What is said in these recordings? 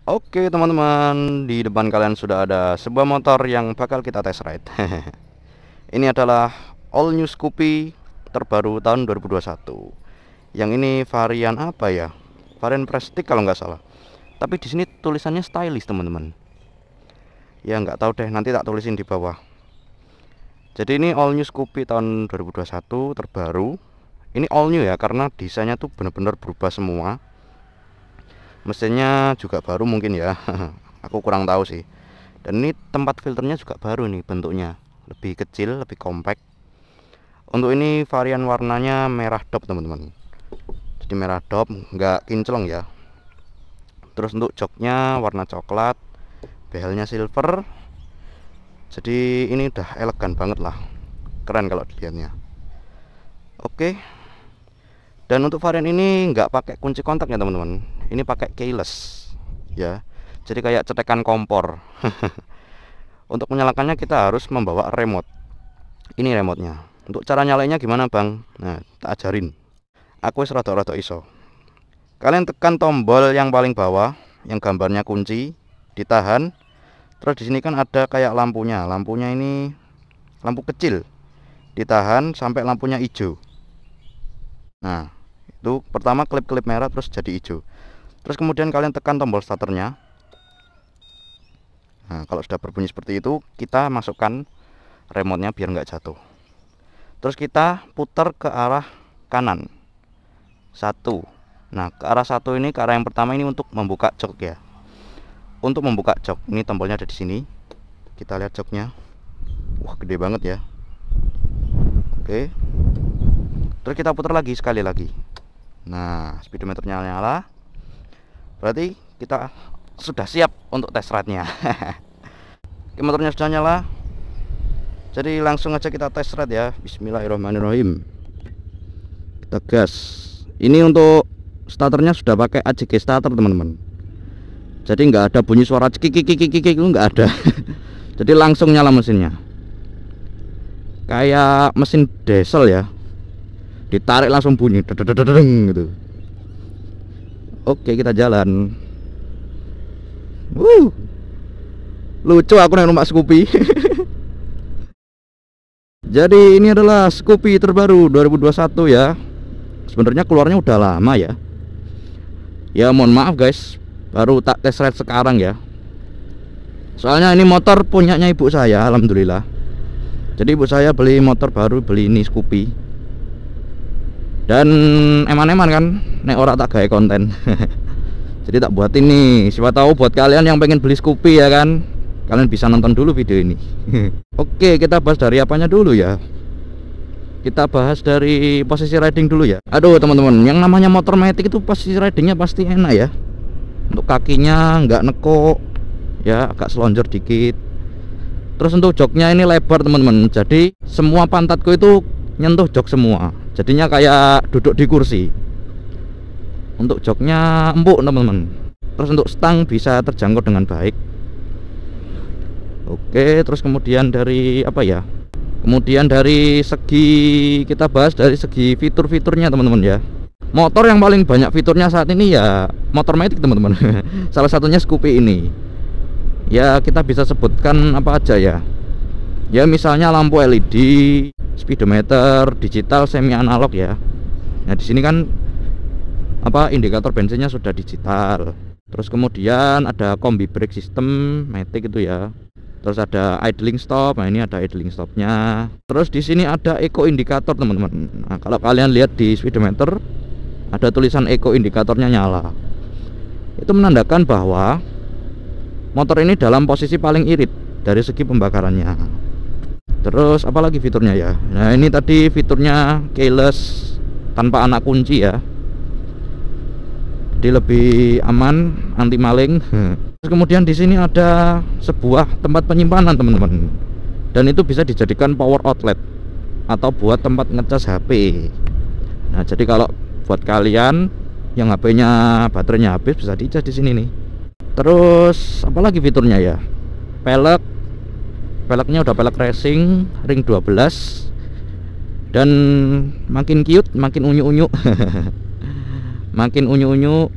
Oke teman-teman, di depan kalian sudah ada sebuah motor yang bakal kita test ride. Ini adalah all new Scoopy terbaru tahun 2021. Yang ini varian apa ya? Varian Prestige kalau nggak salah. Tapi di sini tulisannya stylish teman-teman. Ya nggak tahu deh, nanti tak tulisin di bawah. Jadi ini all new Scoopy tahun 2021 terbaru. Ini all new ya, karena desainnya tuh bener-bener berubah semua. Mesinnya juga baru mungkin ya. Aku kurang tahu sih. Dan ini tempat filternya juga baru nih bentuknya, lebih kecil, lebih compact. Untuk ini varian warnanya merah dop teman-teman. Jadi merah dop, nggak kinclong ya. Terus untuk joknya warna coklat, behelnya silver. Jadi ini udah elegan banget lah, keren kalau dilihatnya. Oke. Dan untuk varian ini nggak pakai kunci kontak ya teman-teman. Ini pakai keyless ya. Jadi kayak cetekan kompor. Untuk menyalakannya kita harus membawa remote. Ini remote-nya. Untuk cara nyalainnya gimana bang? Nah, tak ajarin. Aku rada-rada iso. Kalian tekan tombol yang paling bawah, yang gambarnya kunci, ditahan. Terus di sini kan ada kayak lampunya. Lampunya ini lampu kecil. Ditahan sampai lampunya hijau. Nah, itu pertama klip-klip merah terus jadi hijau. Terus kemudian kalian tekan tombol starternya. Nah, kalau sudah berbunyi seperti itu, kita masukkan remote-nya biar nggak jatuh. Terus kita putar ke arah kanan. Satu. Nah, ke arah satu ini, ke arah yang pertama ini untuk membuka jok ya. Untuk membuka jok, ini tombolnya ada di sini. Kita lihat joknya. Wah, gede banget ya. Oke. Terus kita putar lagi sekali lagi. Nah, speedometernya nyala. Berarti kita sudah siap untuk test ride-nya. Motornya sudah nyala. Jadi langsung aja kita test ride ya. Bismillahirrahmanirrahim. Kita gas. Ini untuk starternya sudah pakai AJG starter teman-teman. Jadi nggak ada bunyi suara cekik itu nggak ada. Jadi langsung nyala mesinnya. Kayak mesin diesel ya. Ditarik langsung bunyi gitu. Oke, kita jalan. Lucu aku naik numpak Scoopy. Jadi ini adalah Scoopy terbaru 2021 ya. Sebenarnya keluarnya udah lama ya. Ya mohon maaf guys, baru tak test ride sekarang ya. Soalnya ini motor punyanya ibu saya, alhamdulillah. Jadi ibu saya beli motor baru, beli ini Scoopy. Dan eman-eman kan nek ora tak gawe konten. Jadi tak buat ini, siapa tahu buat kalian yang pengen beli Scoopy ya kan, kalian bisa nonton dulu video ini. Oke, kita bahas dari apanya dulu ya. Kita bahas dari posisi riding dulu ya. Aduh teman-teman, yang namanya motor matic itu posisi ridingnya pasti enak ya. Untuk kakinya nggak nekuk ya, agak selonjor dikit. Terus untuk joknya ini lebar teman-teman, jadi semua pantatku itu nyentuh jok semua. Jadinya kayak duduk di kursi. Untuk joknya empuk teman-teman. Terus untuk stang bisa terjangkau dengan baik. Oke, terus kemudian dari apa ya? Kemudian dari segi, kita bahas dari segi fitur-fiturnya teman-teman ya. Motor yang paling banyak fiturnya saat ini ya motor matic teman-teman. Salah satunya Scoopy ini. Ya kita bisa sebutkan apa aja ya. Ya misalnya lampu LED, speedometer, digital semi analog ya. Nah di sini kan apa indikator bensinnya sudah digital. Terus kemudian ada combi brake system matic itu ya. Terus ada idling stop. Nah ini ada idling stopnya. Terus di sini ada eco indikator teman-teman. Nah kalau kalian lihat di speedometer ada tulisan eco indikatornya nyala. Itu menandakan bahwa motor ini dalam posisi paling irit dari segi pembakarannya. Terus apalagi fiturnya ya. Nah ini tadi fiturnya keyless tanpa anak kunci ya. Jadi lebih aman, anti maling. Terus kemudian di sini ada sebuah tempat penyimpanan teman-teman. Dan itu bisa dijadikan power outlet atau buat tempat ngecas HP. Nah jadi kalau buat kalian yang HP-nya baterainya habis bisa dicas di sini nih. Terus apalagi fiturnya ya. Peleknya udah pelek racing ring 12. Dan makin cute, makin unyu-unyu. Makin unyu-unyu,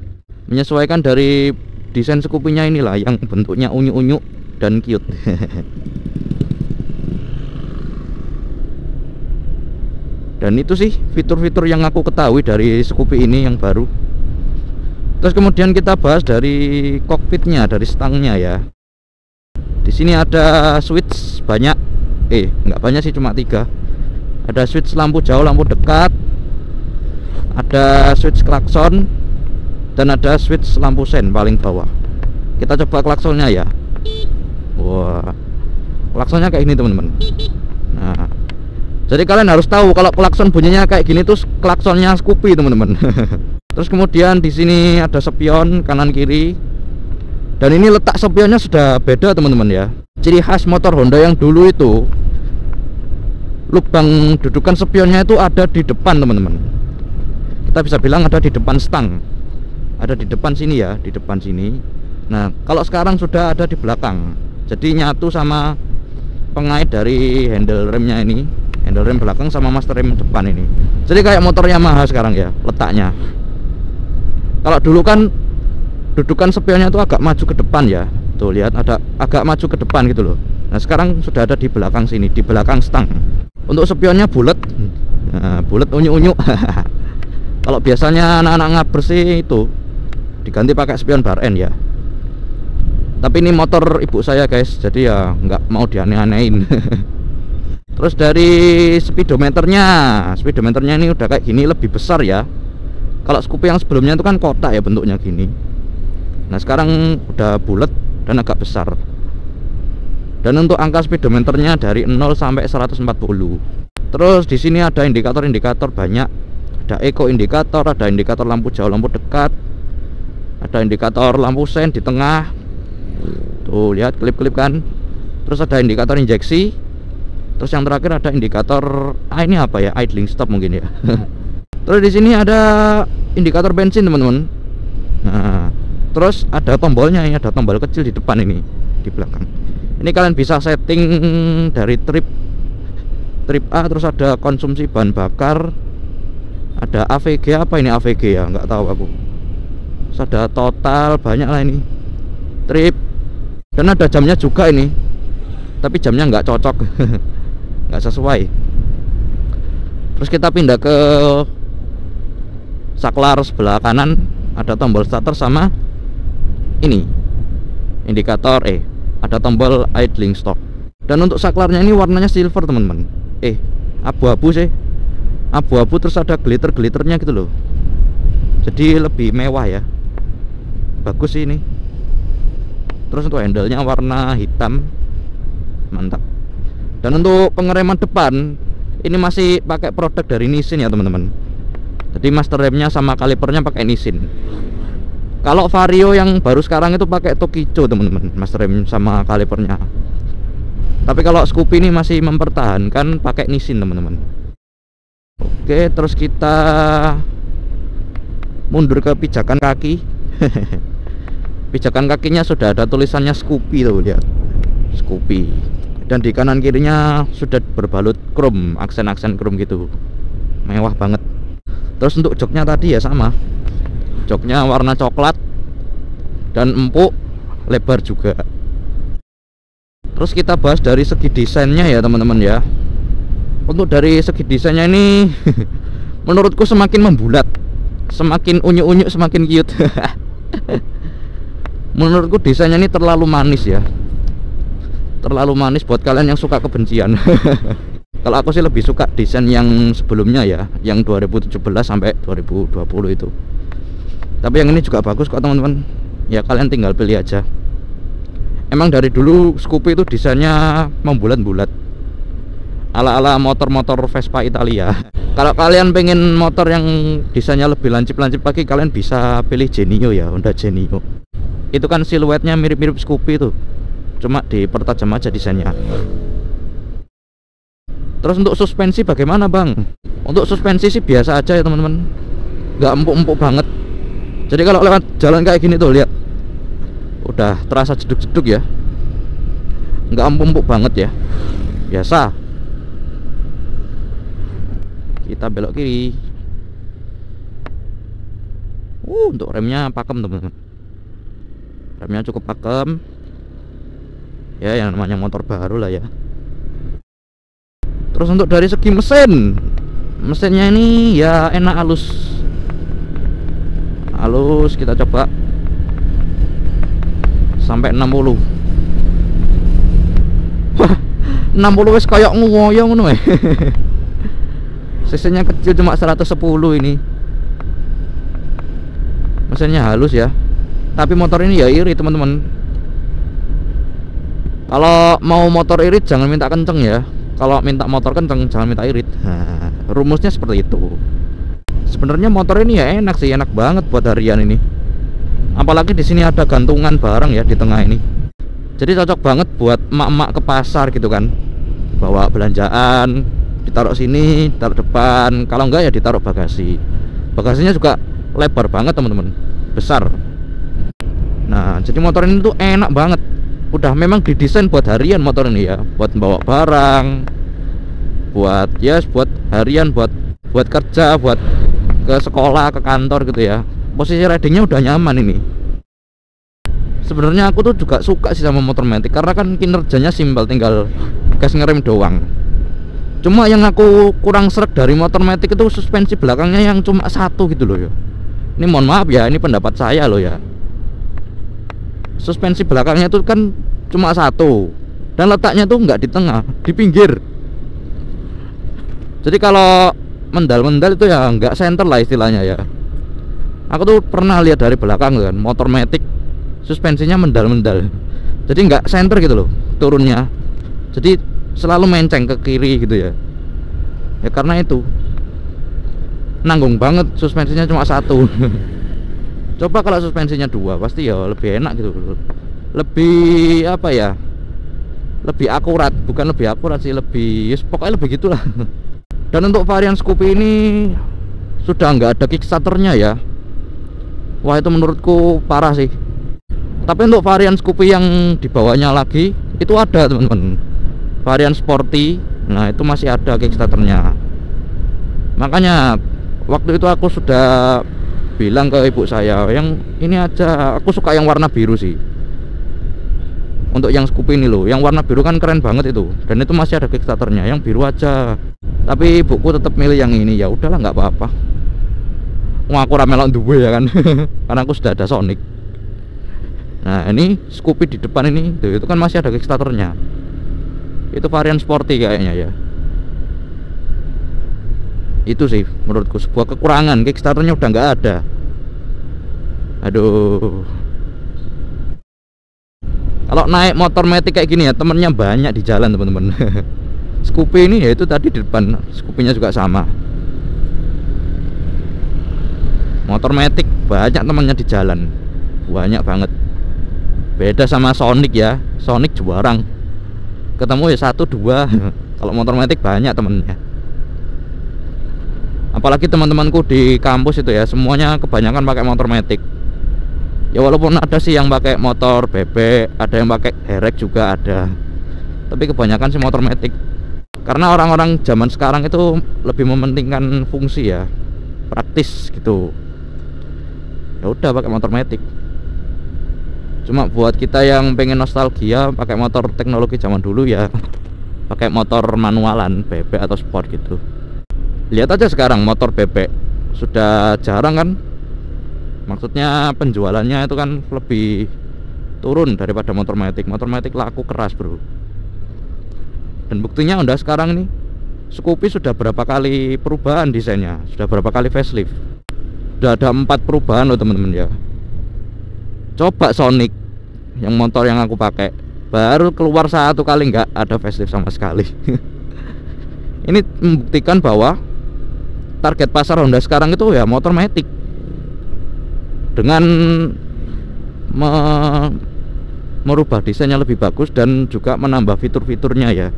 menyesuaikan dari desain Scoopy-nya inilah yang bentuknya unyu-unyu dan cute. Dan itu sih fitur-fitur yang aku ketahui dari Scoopy ini yang baru. Terus kemudian kita bahas dari kokpitnya, dari stangnya ya. Di sini ada switch banyak, nggak banyak sih, cuma 3. Ada switch lampu jauh, lampu dekat, ada switch klakson, dan ada switch lampu sen paling bawah. Kita coba klaksonnya ya. Wah, klaksonnya kayak gini teman-teman. Nah, jadi kalian harus tahu kalau klakson bunyinya kayak gini tuh klaksonnya Scoopy teman-teman. Terus kemudian di sini ada spion kanan kiri. Dan ini letak spionnya sudah beda teman-teman ya. Ciri khas motor Honda yang dulu itu, lubang dudukan spionnya itu ada di depan teman-teman. Kita bisa bilang ada di depan stang. Ada di depan sini ya, di depan sini. Nah, kalau sekarang sudah ada di belakang. Jadi nyatu sama pengait dari handle remnya ini, handle rem belakang sama master rem depan ini. Jadi kayak motor Yamaha sekarang ya letaknya. Kalau dulu kan dudukan spionnya itu agak maju ke depan ya. Tuh lihat, ada agak maju ke depan gitu loh. Nah, sekarang sudah ada di belakang sini, di belakang stang. Untuk spionnya bulat. Nah, bulat unyu-unyu. Kalau biasanya anak-anak ngaber sih itu diganti pakai spion bar end ya. Tapi ini motor ibu saya guys, jadi ya nggak mau dianeh-anehin. Terus dari speedometernya ini udah kayak gini, lebih besar ya. Kalau Scoopy yang sebelumnya itu kan kotak ya bentuknya gini. Nah, sekarang udah bulat dan agak besar. Dan untuk angka speedometernya dari 0 sampai 140. Terus di sini ada indikator-indikator banyak. Ada eco indikator, ada indikator lampu jauh, lampu dekat. Ada indikator lampu sen di tengah. Tuh lihat klip-klip kan. Terus ada indikator injeksi. Terus yang terakhir ada indikator ini apa ya? Idling stop mungkin ya. Terus di sini ada indikator bensin teman-teman. Nah, terus ada tombolnya, ini ada tombol kecil di depan ini, di belakang. Ini kalian bisa setting dari trip A, terus ada konsumsi bahan bakar, ada AVG, apa ini AVG ya, nggak tahu aku. Terus ada total, banyak lah ini. Trip, dan ada jamnya juga ini, tapi jamnya nggak cocok, nggak sesuai. Terus kita pindah ke saklar sebelah kanan, ada tombol starter sama ini indikator ada tombol idling stop. Dan untuk saklarnya ini warnanya silver teman-teman, abu-abu sih, abu-abu, terus ada glitter-glitternya gitu loh, jadi lebih mewah ya, bagus sih ini. Terus untuk handle-nya warna hitam, mantap. Dan untuk pengereman depan ini masih pakai produk dari Nissin ya teman-teman. Jadi master remnya sama kalipernya pakai Nissin. Kalau Vario yang baru sekarang itu pakai Tokicho teman-teman, master rem sama kalipernya. Tapi kalau Scoopy ini masih mempertahankan pakai Nissin teman-teman. Oke, terus kita mundur ke pijakan kaki. Pijakan kakinya sudah ada tulisannya Scoopy tuh, lihat, Scoopy. Dan di kanan kirinya sudah berbalut chrome, aksen-aksen chrome gitu, mewah banget. Terus untuk joknya tadi ya sama, joknya warna coklat dan empuk, lebar juga. Terus kita bahas dari segi desainnya ya teman-teman ya. Untuk dari segi desainnya ini menurutku semakin membulat, semakin unyu-unyu, semakin cute. Menurutku desainnya ini terlalu manis ya, terlalu manis buat kalian yang suka kebencian. Kalau aku sih lebih suka desain yang sebelumnya ya, yang 2017 sampai 2020 itu. Tapi yang ini juga bagus kok teman-teman. Ya kalian tinggal pilih aja. Emang dari dulu Scoopy itu desainnya membulat-bulat, ala-ala motor-motor Vespa Italia. Kalau kalian pengen motor yang desainnya lebih lancip-lancip lagi, kalian bisa pilih Genio ya, Honda Genio. Itu kan siluetnya mirip-mirip Scoopy tuh, cuma dipertajam aja desainnya. Terus untuk suspensi bagaimana bang? Untuk suspensi sih biasa aja ya teman-teman, nggak empuk-empuk banget. Jadi kalau lewat jalan kayak gini tuh lihat, udah terasa jeduk-jeduk ya, nggak empuk-empuk banget ya, biasa. Kita belok kiri. Untuk remnya pakem teman-teman. remnya cukup pakem ya, yang namanya motor baru lah ya. Terus untuk dari segi mesinnya ini ya enak, halus. Kita coba sampai 60. Wah, 60 wis kayak ngoyo ngono ya. Cc-nya kecil cuma 110 ini. Mesinnya halus ya. Tapi motor ini ya irit teman-teman. Kalau mau motor irit jangan minta kenceng ya. Kalau minta motor kenceng jangan minta irit. Nah, rumusnya seperti itu. Sebenarnya motor ini ya enak sih, enak banget buat harian ini. Apalagi di sini ada gantungan barang ya di tengah ini. Jadi cocok banget buat emak-emak ke pasar gitu kan. Bawa belanjaan, ditaruh sini, ditaruh depan. Kalau enggak ya ditaruh bagasi. Bagasinya juga lebar banget teman-teman, besar. Nah, jadi motor ini tuh enak banget. Udah memang didesain buat harian motor ini ya, buat bawa barang, buat harian, buat kerja, buat ke sekolah, ke kantor gitu ya. Posisi ridingnya udah nyaman ini. Sebenarnya aku tuh juga suka sih sama motor matic karena kan kinerjanya simpel, tinggal gas ngerem doang. Cuma yang aku kurang sreg dari motor matic itu suspensi belakangnya yang cuma satu gitu loh ya. Ini mohon maaf ya, ini pendapat saya loh ya. Suspensi belakangnya itu kan cuma satu dan letaknya tuh nggak di tengah, di pinggir. Jadi kalau mendal-mendal itu ya nggak center lah istilahnya ya. Aku tuh pernah lihat dari belakang kan, motor matic suspensinya mendal-mendal. Jadi nggak center gitu loh turunnya. Jadi selalu menceng ke kiri gitu ya. Ya karena itu nanggung banget, suspensinya cuma satu. Coba kalau suspensinya dua pasti ya lebih enak gitu. Lebih apa ya, lebih akurat. Bukan lebih akurat sih, lebih pokoknya lebih gitulah. Dan untuk varian Scoopy ini sudah nggak ada kickstarternya ya. Wah, itu menurutku parah sih. Tapi untuk varian Scoopy yang dibawanya lagi itu ada teman-teman, varian sporty. Nah itu masih ada kickstarternya. Makanya waktu itu aku sudah bilang ke ibu saya, yang ini aja, aku suka yang warna biru sih. Untuk yang Scoopy ini loh, yang warna biru kan keren banget itu, dan itu masih ada kickstarternya, yang biru aja. Tapi ibuku tetap milih yang ini. Ya udahlah, nggak apa-apa. Wah, aku ramelok duwe ya kan. Karena aku sudah ada Sonic. Nah ini Scoopy di depan ini tuh, itu kan masih ada kickstarternya. Itu varian sporty kayaknya ya. Itu sih menurutku sebuah kekurangan, kickstarternya udah nggak ada. Aduh. Kalau naik motor matic kayak gini ya temennya banyak di jalan teman-teman. Scoopy ini ya itu tadi di depan, Scoopy-nya juga sama. Motor matic banyak temennya di jalan, banyak banget. Beda sama Sonic ya, Sonic jarang ketemu ya, 1-2. Kalau motor matic banyak temennya. Apalagi teman-temanku di kampus itu ya, semuanya kebanyakan pakai motor matic. Ya walaupun ada sih yang pakai motor bebek, ada yang pakai derek juga ada. Tapi kebanyakan sih motor matic. Karena orang-orang zaman sekarang itu lebih mementingkan fungsi ya, praktis gitu. Ya udah pakai motor matic. Cuma buat kita yang pengen nostalgia pakai motor teknologi zaman dulu ya, pakai motor manualan, bebek atau sport gitu. Lihat aja sekarang motor bebek sudah jarang kan. Maksudnya penjualannya itu kan lebih turun daripada motor matic. Motor matic laku keras bro. Dan buktinya udah sekarang nih, Scoopy sudah berapa kali perubahan desainnya, sudah berapa kali facelift. Sudah ada 4 perubahan loh teman-teman ya. Coba Sonic yang motor yang aku pakai baru keluar 1 kali nggak ada facelift sama sekali. Ini membuktikan bahwa target pasar Honda sekarang itu ya motor matic. Dengan merubah desainnya lebih bagus dan juga menambah fitur-fiturnya ya.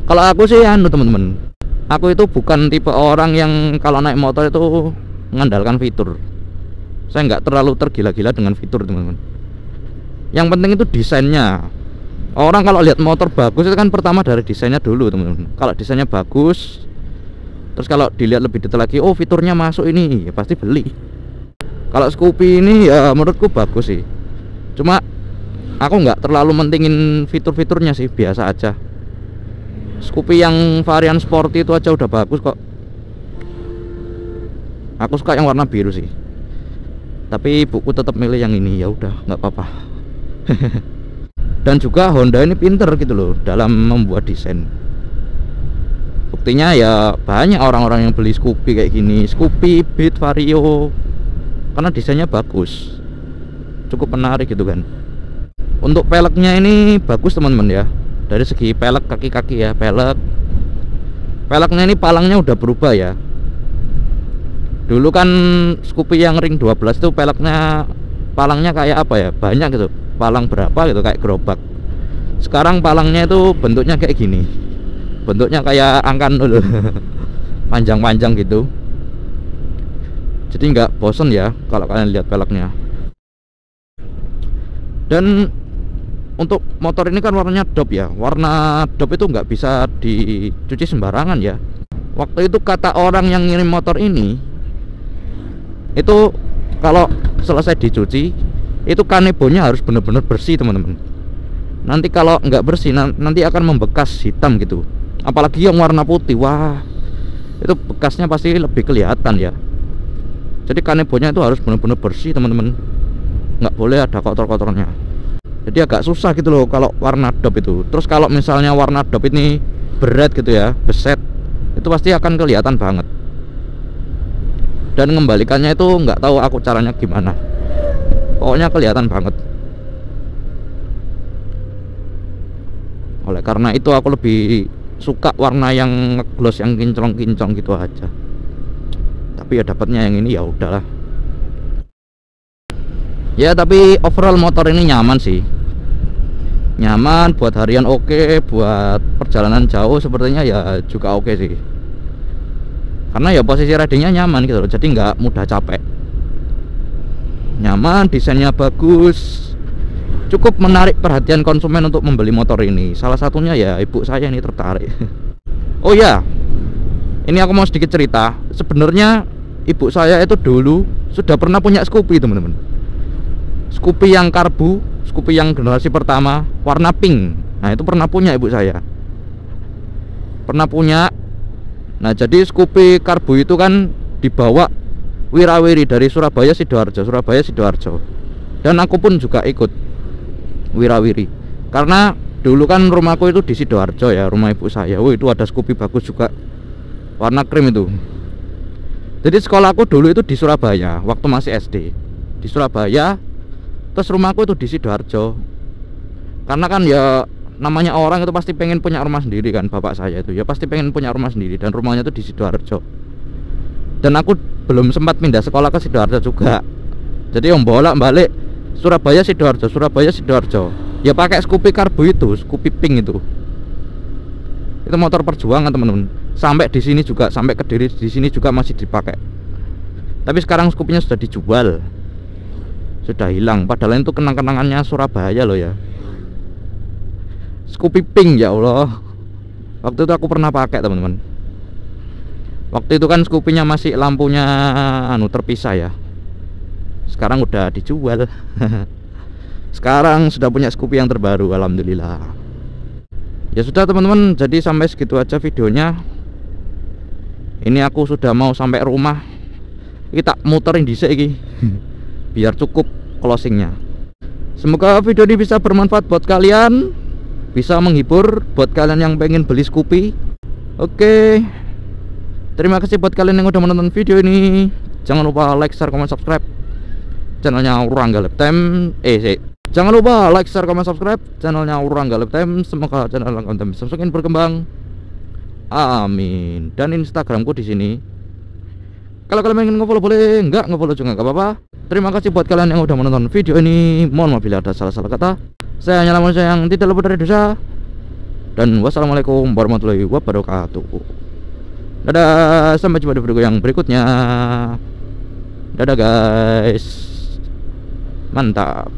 Kalau aku sih anu teman-teman, aku itu bukan tipe orang yang kalau naik motor itu mengandalkan fitur. Saya nggak terlalu tergila-gila dengan fitur teman-teman. Yang penting itu desainnya. Orang kalau lihat motor bagus itu kan pertama dari desainnya dulu teman-teman. Kalau desainnya bagus, terus kalau dilihat lebih detail lagi, oh fiturnya masuk ini, ya pasti beli. Kalau Scoopy ini ya menurutku bagus sih. Cuma aku nggak terlalu mentingin fitur-fiturnya sih, biasa aja. Scoopy yang varian sporty itu aja udah bagus kok. Aku suka yang warna biru sih. Tapi ibuku tetap milih yang ini, ya udah nggak apa-apa. Dan juga Honda ini pinter gitu loh dalam membuat desain. Buktinya ya banyak orang-orang yang beli Scoopy kayak gini, Scoopy, Beat, Vario, karena desainnya bagus, cukup menarik gitu kan. Untuk peleknya ini bagus teman-teman ya. Dari segi pelek kaki-kaki ya, peleknya ini palangnya udah berubah ya. Dulu kan Scoopy yang ring 12 itu palangnya kayak apa ya, banyak gitu, palang berapa gitu kayak gerobak. Sekarang palangnya itu bentuknya kayak gini, bentuknya kayak angkan dulu. Panjang-panjang gitu, jadi nggak bosen ya kalau kalian lihat peleknya. Dan untuk motor ini kan warnanya dop ya. Warna dop itu nggak bisa dicuci sembarangan ya. Waktu itu kata orang yang ngirim motor ini, itu kalau selesai dicuci itu kanebonya harus benar-benar bersih teman-teman. Nanti kalau nggak bersih nanti akan membekas hitam gitu. Apalagi yang warna putih, wah itu bekasnya pasti lebih kelihatan ya. Jadi kanebonya itu harus benar-benar bersih teman-teman, nggak boleh ada kotor-kotornya. Jadi agak susah gitu loh kalau warna dop itu. Terus kalau misalnya warna dop ini berat gitu ya, beset, itu pasti akan kelihatan banget. Dan mengembalikannya itu nggak tahu aku caranya gimana, pokoknya kelihatan banget. Oleh karena itu aku lebih suka warna yang gloss, yang kinclong-kinclong gitu aja. Tapi ya dapatnya yang ini, ya udahlah. Ya tapi overall motor ini nyaman sih, nyaman buat harian, oke, buat perjalanan jauh sepertinya ya juga oke sih. Karena ya posisi ridingnya nyaman gitu loh, jadi nggak mudah capek. Nyaman, desainnya bagus, cukup menarik perhatian konsumen untuk membeli motor ini. Salah satunya ya ibu saya ini tertarik. Oh ya, ini aku mau sedikit cerita. Sebenarnya ibu saya itu dulu sudah pernah punya Scoopy teman-teman. Scoopy yang karbu, Scoopy yang generasi pertama, warna pink. Nah itu pernah punya ibu saya, pernah punya. Nah jadi Scoopy karbu itu kan dibawa wirawiri dari Surabaya Sidoarjo, dan aku pun juga ikut wirawiri. Karena dulu kan rumahku itu di Sidoarjo ya, rumah ibu saya. Oh itu ada Scoopy bagus juga, warna krim itu. Jadi sekolahku dulu itu di Surabaya, waktu masih SD di Surabaya. Terus rumahku itu di Sidoarjo. Karena kan ya namanya orang itu pasti pengen punya rumah sendiri kan. Bapak saya itu ya pasti pengen punya rumah sendiri, dan rumahnya itu di Sidoarjo. Dan aku belum sempat pindah sekolah ke Sidoarjo juga. Jadi yang bolak-balik Surabaya Sidoarjo. Ya pakai Scoopy karbu itu, Scoopy pink itu. Itu motor perjuangan teman-teman. Sampai di sini juga, sampai Kediri di sini juga masih dipakai. Tapi sekarang Scoopy-nya sudah dijual, sudah hilang. Padahal itu kenang-kenangannya Surabaya loh ya. Scoopy pink, ya Allah. Waktu itu aku pernah pakai teman-teman. Waktu itu kan Scoopy-nya masih lampunya terpisah ya. Sekarang udah dijual. Sekarang sudah punya Scoopy yang terbaru, alhamdulillah. Ya sudah teman-teman, jadi sampai segitu aja videonya. Ini aku sudah mau sampai rumah. Kita muterin dhisik iki. Biar cukup closingnya. Semoga video ini bisa bermanfaat buat kalian, bisa menghibur buat kalian yang pengen beli Scoopy. Oke, terima kasih buat kalian yang udah menonton video ini. Jangan lupa like, share, comment, subscribe channelnya Rangga Lab Time. Jangan lupa like, share, comment, subscribe channelnya Rangga Lab Time. Semoga channel Rangga Lab Time bisa semakin berkembang, amin. Dan Instagramku di sini. Kalau kalian ingin nge-follow boleh, enggak nge-follow juga enggak apa-apa. Terima kasih buat kalian yang udah menonton video ini. Mohon maaf bila ada salah-salah kata. Saya hanyalah manusia yang tidak luput dari dosa. Dan wassalamualaikum warahmatullahi wabarakatuh. Dadah, sampai jumpa di video yang berikutnya. Dadah guys, mantap.